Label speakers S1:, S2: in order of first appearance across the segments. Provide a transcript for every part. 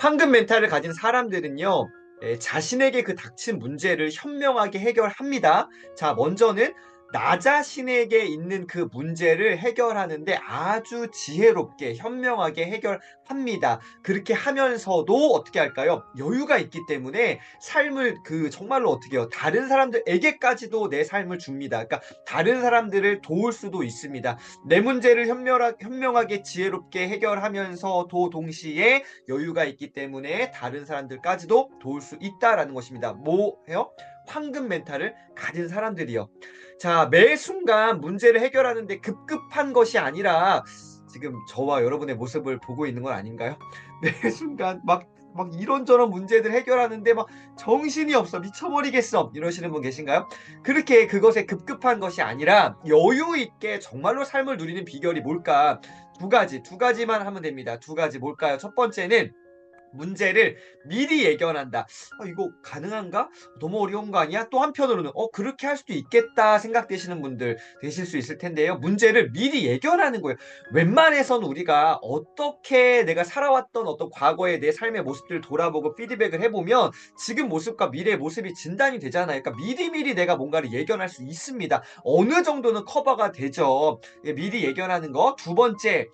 S1: 황금 멘탈을 가진 사람들은요, 자신에게 그 닥친 문제를 현명하게 해결합니다. 자, 먼저는 나 자신에게 있는 그 문제를 해결하는데 아주 지혜롭게 현명하게 해결합니다. 그렇게 하면서도 어떻게 할까요? 여유가 있기 때문에 삶을 정말로 어떻게 해요? 다른 사람들에게까지도 내 삶을 줍니다. 그러니까 다른 사람들을 도울 수도 있습니다. 내 문제를 현명하게 지혜롭게 해결하면서도 동시에 여유가 있기 때문에 다른 사람들까지도 도울 수 있다라는 것입니다. 뭐예요? 황금 멘탈을 가진 사람들이요. 자, 매 순간 문제를 해결하는데 급급한 것이 아니라 지금 저와 여러분의 모습을 보고 있는 건 아닌가요? 매 순간 막 이런저런 문제들 해결하는데 막 정신이 없어 미쳐버리겠어 이러시는 분 계신가요? 그렇게 그것에 급급한 것이 아니라 여유 있게 정말로 삶을 누리는 비결이 뭘까? 두 가지만 하면 됩니다. 두 가지 뭘까요? 첫 번째는 문제를 미리 예견한다. 이거 가능한가? 너무 어려운 거 아니야? 또 한편으로는 그렇게 할 수도 있겠다 생각되시는 분들 되실 수 있을 텐데요. 문제를 미리 예견하는 거예요. 웬만해서는 우리가 어떻게 내가 살아왔던 어떤 과거의 내 삶의 모습들을 돌아보고 피드백을 해보면 지금 모습과 미래의 모습이 진단이 되잖아요. 그러니까 미리미리 내가 뭔가를 예견할 수 있습니다. 어느 정도는 커버가 되죠. 미리 예견하는 거. 두 번째,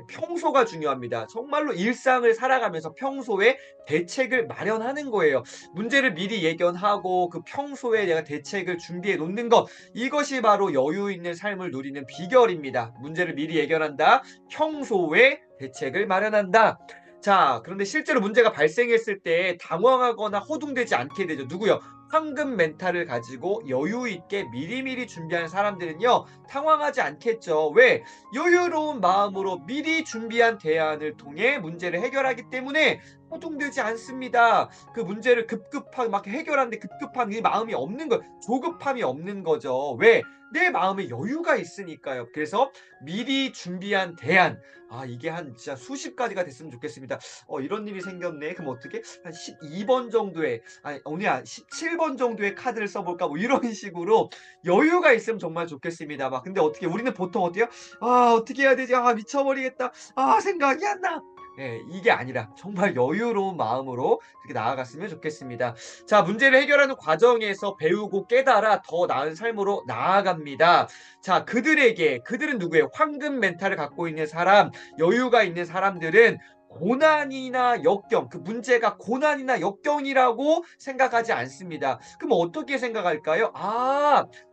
S1: 평소가 중요합니다. 정말로 일상을 살아가면서 평소에 대책을 마련하는 거예요. 문제를 미리 예견하고 그 평소에 내가 대책을 준비해 놓는 것, 이것이 바로 여유 있는 삶을 누리는 비결입니다. 문제를 미리 예견한다. 평소에 대책을 마련한다. 자, 그런데 실제로 문제가 발생했을 때 당황하거나 허둥대지 않게 되죠. 누구요? 황금 멘탈을 가지고 여유 있게 미리미리 준비한 사람들은요, 당황하지 않겠죠. 왜? 여유로운 마음으로 미리 준비한 대안을 통해 문제를 해결하기 때문에 허둥대지 않습니다. 그 문제를 급급하게 막 해결하는데 급급한 이 마음이 없는 거, 조급함이 없는 거죠. 왜? 내 마음에 여유가 있으니까요. 그래서 미리 준비한 대안. 이게 한 진짜 수십 가지가 됐으면 좋겠습니다. 이런 일이 생겼네. 그럼 어떻게? 한 12번 정도의, 아니, 오늘 한 17번 정도의 카드를 써볼까? 뭐 이런 식으로 여유가 있으면 정말 좋겠습니다. 막 근데 어떻게 우리는 보통 어때요? 어떻게 해야 되지? 미쳐버리겠다. 생각이 안 나. 예, 이게 아니라 정말 여유로운 마음으로 이렇게 나아갔으면 좋겠습니다. 자, 문제를 해결하는 과정에서 배우고 깨달아 더 나은 삶으로 나아갑니다. 자, 그들은 누구예요? 황금 멘탈을 갖고 있는 사람, 여유가 있는 사람들은 고난이나 역경, 그 문제가 고난이나 역경이라고 생각하지 않습니다. 그럼 어떻게 생각할까요?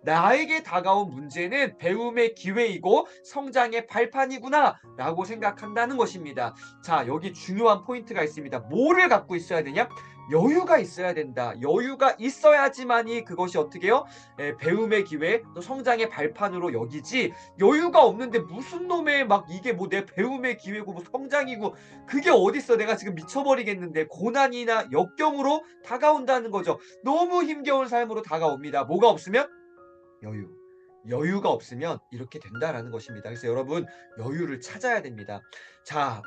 S1: 나에게 다가온 문제는 배움의 기회이고 성장의 발판이구나 라고 생각한다는 것입니다. 자, 여기 중요한 포인트가 있습니다. 뭐를 갖고 있어야 되냐? 여유가 있어야 된다. 여유가 있어야지만이 그것이 어떻게 해요? 배움의 기회, 또 성장의 발판으로 여기지, 여유가 없는데 무슨 놈의 막 이게 뭐 내 배움의 기회고 뭐 성장이고, 그게 어딨어. 내가 지금 미쳐버리겠는데 고난이나 역경으로 다가온다는 거죠. 너무 힘겨운 삶으로 다가옵니다. 뭐가 없으면? 여유. 여유가 없으면 이렇게 된다라는 것입니다. 그래서 여러분, 여유를 찾아야 됩니다. 자,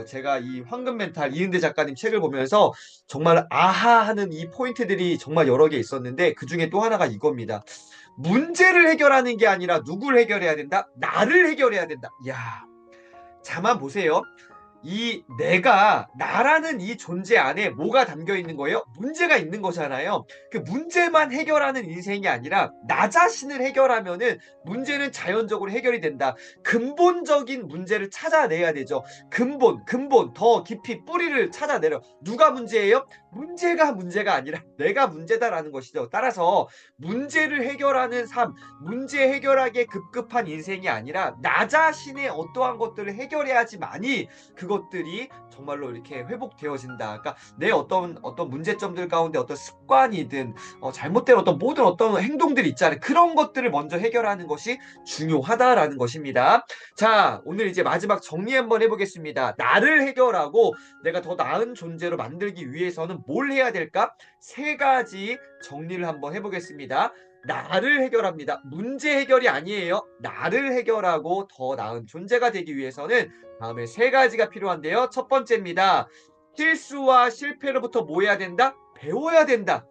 S1: 제가 이 황금 멘탈 이은대 작가님 책을 보면서 정말 아하 하는 이 포인트들이 정말 여러 개 있었는데 그 중에 또 하나가 이겁니다. 문제를 해결하는 게 아니라 누구를 해결해야 된다? 나를 해결해야 된다. 야, 자만 보세요. 이 나라는 이 존재 안에 뭐가 담겨 있는 거예요? 문제가 있는 거잖아요. 그 문제만 해결하는 인생이 아니라 나 자신을 해결하면은 문제는 자연적으로 해결이 된다. 근본적인 문제를 찾아내야 되죠. 근본, 더 깊이 뿌리를 찾아내려. 누가 문제예요? 문제가 아니라 내가 문제다라는 것이죠. 따라서 문제를 해결하는 삶, 문제 해결하기에 급급한 인생이 아니라 나 자신의 어떠한 것들을 해결해야지만이 그것들이 정말로 이렇게 회복되어진다. 그러니까 내 어떤 문제점들 가운데 어떤 습관이든 잘못된 모든 어떤 행동들이 있잖아요. 그런 것들을 먼저 해결하는 것이 중요하다라는 것입니다. 자, 오늘 이제 마지막 정리 한번 해보겠습니다. 나를 해결하고 내가 더 나은 존재로 만들기 위해서는 뭘 해야 될까? 세 가지 정리를 한번 해보겠습니다. 나를 해결합니다. 문제 해결이 아니에요. 나를 해결하고 더 나은 존재가 되기 위해서는 다음에 세 가지가 필요한데요. 첫 번째입니다. 실수와 실패로부터 뭐 해야 된다? 배워야 된다.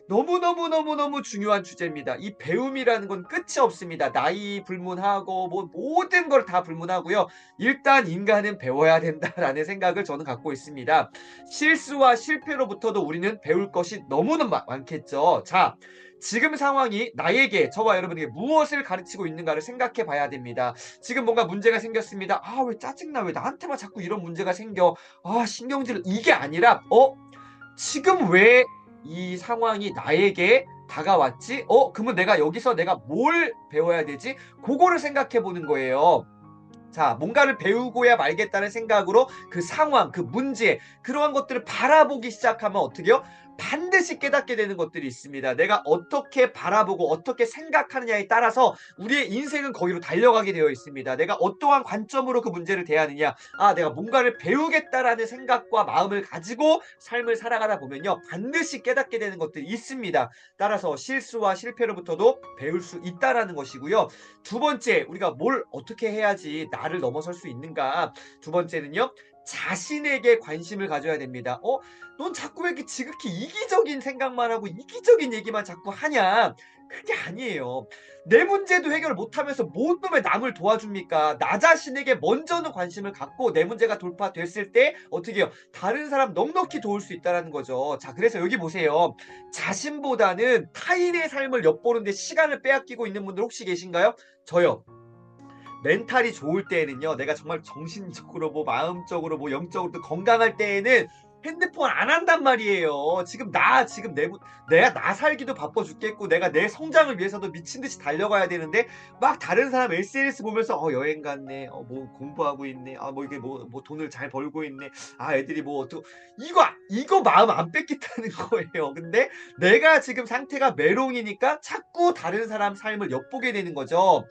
S1: 너무너무너무너무 중요한 주제입니다. 이 배움이라는 건 끝이 없습니다. 나이 불문하고 뭐 모든 걸 다 불문하고요. 일단 인간은 배워야 된다라는 생각을 저는 갖고 있습니다. 실수와 실패로부터도 우리는 배울 것이 너무나 많겠죠. 자, 지금 상황이 나에게, 저와 여러분에게 무엇을 가르치고 있는가를 생각해 봐야 됩니다. 지금 뭔가 문제가 생겼습니다. 아, 왜 짜증나? 왜 나한테만 자꾸 이런 문제가 생겨? 아, 신경질. 이게 아니라, 지금 왜 이 상황이 나에게 다가왔지? 그러면 내가 여기서 내가 뭘 배워야 되지? 그거를 생각해 보는 거예요. 자, 뭔가를 배우고야 말겠다는 생각으로 그 상황, 그 문제, 그러한 것들을 바라보기 시작하면 어떻게 요? 반드시 깨닫게 되는 것들이 있습니다. 내가 어떻게 바라보고 어떻게 생각하느냐에 따라서 우리의 인생은 거기로 달려가게 되어 있습니다. 내가 어떠한 관점으로 그 문제를 대하느냐. 아, 내가 뭔가를 배우겠다라는 생각과 마음을 가지고 삶을 살아가다 보면요. 반드시 깨닫게 되는 것들이 있습니다. 따라서 실수와 실패로부터도 배울 수 있다라는 것이고요. 두 번째, 우리가 뭘 어떻게 해야지 나를 넘어설 수 있는가? 두 번째는요. 자신에게 관심을 가져야 됩니다. 넌 자꾸 왜 이렇게 지극히 이기적인 생각만 하고 이기적인 얘기만 자꾸 하냐? 그게 아니에요. 내 문제도 해결을 못하면서 뭔 놈의 남을 도와줍니까? 나 자신에게 먼저는 관심을 갖고 내 문제가 돌파됐을 때 어떻게 해요? 다른 사람 넉넉히 도울 수 있다는 거죠. 자, 그래서 여기 보세요. 자신보다는 타인의 삶을 엿보는 데 시간을 빼앗기고 있는 분들 혹시 계신가요? 저요. 멘탈이 좋을 때에는요, 내가 정말 정신적으로 뭐 마음적으로 뭐 영적으로도 건강할 때에는 핸드폰 안 한단 말이에요. 지금 내가 나 살기도 바빠 죽겠고 내가 내 성장을 위해서도 미친 듯이 달려가야 되는데 막 다른 사람 SNS 보면서 여행 갔네. 뭐 공부하고 있네. 뭐 이게 뭐 돈을 잘 벌고 있네. 애들이 뭐 어떻고 이거 마음 안 뺏겠다는 거예요. 근데 내가 지금 상태가 메롱이니까 자꾸 다른 사람 삶을 엿보게 되는 거죠.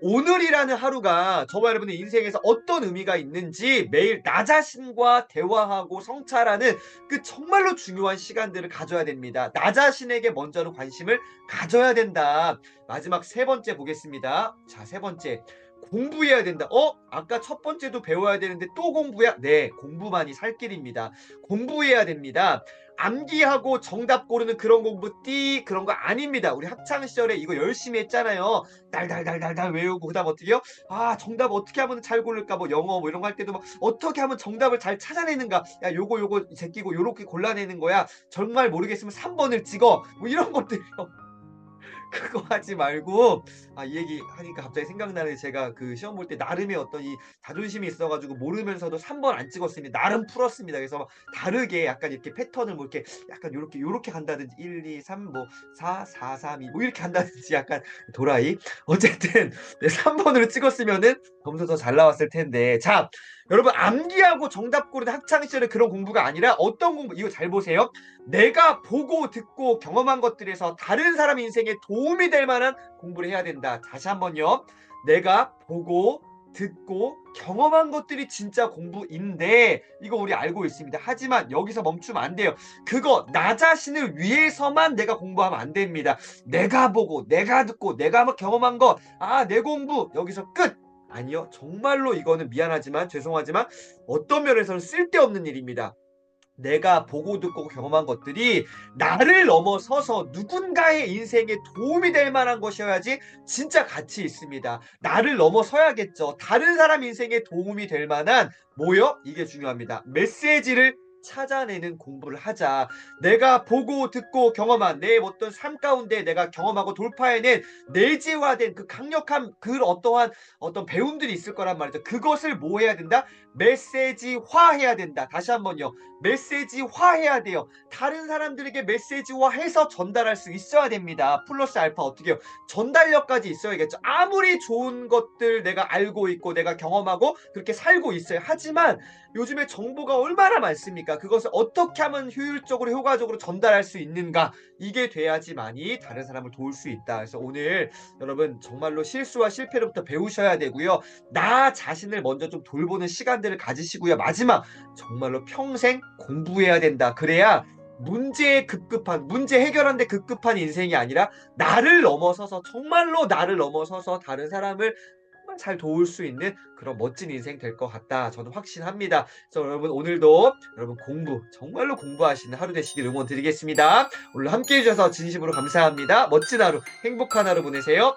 S1: 오늘이라는 하루가 저와 여러분의 인생에서 어떤 의미가 있는지 매일 나 자신과 대화하고 성찰하는 그 정말로 중요한 시간들을 가져야 됩니다. 나 자신에게 먼저는 관심을 가져야 된다. 마지막 세 번째 보겠습니다. 자, 세 번째. 공부해야 된다. 아까 첫 번째도 배워야 되는데 또 공부야? 네, 공부만이 살 길입니다. 공부해야 됩니다. 암기하고 정답 고르는 그런 공부 그런 거 아닙니다. 우리 학창 시절에 이거 열심히 했잖아요. 달달달달달 외우고 그다음 어떻게 해요? 정답 어떻게 하면 잘 고를까? 뭐 영어 뭐 이런 거 할 때도 막 어떻게 하면 정답을 잘 찾아내는가? 야, 요거 제끼고 요렇게 골라내는 거야. 정말 모르겠으면 3번을 찍어. 뭐 이런 것들이요. 그거 하지 말고 이 얘기 하니까 갑자기 생각나는 제가 그 시험 볼 때 나름의 어떤 이 자존심이 있어 가지고 모르면서도 3번 안 찍었습니다. 나름 풀었습니다. 그래서 막 다르게 약간 이렇게 패턴을 뭐 이렇게 약간 요렇게 간다든지 1, 2, 3 뭐 4, 4, 3, 2 뭐 이렇게 간다든지 약간 도라이. 어쨌든 네, 3 번으로 찍었으면은 점수 더 잘 나왔을 텐데. 자, 여러분 암기하고 정답 고르는 학창 시절의 그런 공부가 아니라 어떤 공부 이거 잘 보세요. 내가 보고 듣고 경험한 것들에서 다른 사람 인생에 도움이 될 만한 공부를 해야 된다. 다시 한번요. 내가 보고 듣고 경험한 것들이 진짜 공부인데 이거 우리 알고 있습니다. 하지만 여기서 멈추면 안 돼요. 그거 나 자신을 위해서만 내가 공부하면 안 됩니다. 내가 보고 내가 듣고 내가 경험한 것, 내 공부 여기서 끝. 아니요. 정말로 이거는 미안하지만 죄송하지만 어떤 면에서는 쓸데없는 일입니다. 내가 보고 듣고 경험한 것들이 나를 넘어서서 누군가의 인생에 도움이 될 만한 것이어야지 진짜 가치 있습니다. 나를 넘어서야겠죠. 다른 사람 인생에 도움이 될 만한 뭐요? 이게 중요합니다. 메시지를 찾아내는 공부를 하자. 내가 보고 듣고 경험한 내 어떤 삶 가운데 내가 경험하고 돌파해낸 내재화된 그 강력한 그 어떤 배움들이 있을 거란 말이죠. 그것을 뭐 해야 된다? 메시지화해야 된다. 다시 한번요. 메시지화해야 돼요. 다른 사람들에게 메시지화해서 전달할 수 있어야 됩니다. 플러스 알파 어떻게 해요? 전달력까지 있어야겠죠. 아무리 좋은 것들 내가 알고 있고 내가 경험하고 그렇게 살고 있어요. 하지만 요즘에 정보가 얼마나 많습니까? 그것을 어떻게 하면 효율적으로 효과적으로 전달할 수 있는가? 이게 돼야지만이 다른 사람을 도울 수 있다. 그래서 오늘 여러분 정말로 실수와 실패로부터 배우셔야 되고요. 나 자신을 먼저 좀 돌보는 시간들을 가지시고요. 마지막 정말로 평생 공부해야 된다. 그래야 문제 해결하는데 급급한 인생이 아니라 나를 넘어서서 정말로 나를 넘어서서 다른 사람을 정말 잘 도울 수 있는 그런 멋진 인생 될 것 같다. 저는 확신합니다. 그래서 여러분 오늘도 여러분 공부 정말로 공부하시는 하루 되시길 응원 드리겠습니다. 오늘 함께 해주셔서 진심으로 감사합니다. 멋진 하루, 행복한 하루 보내세요.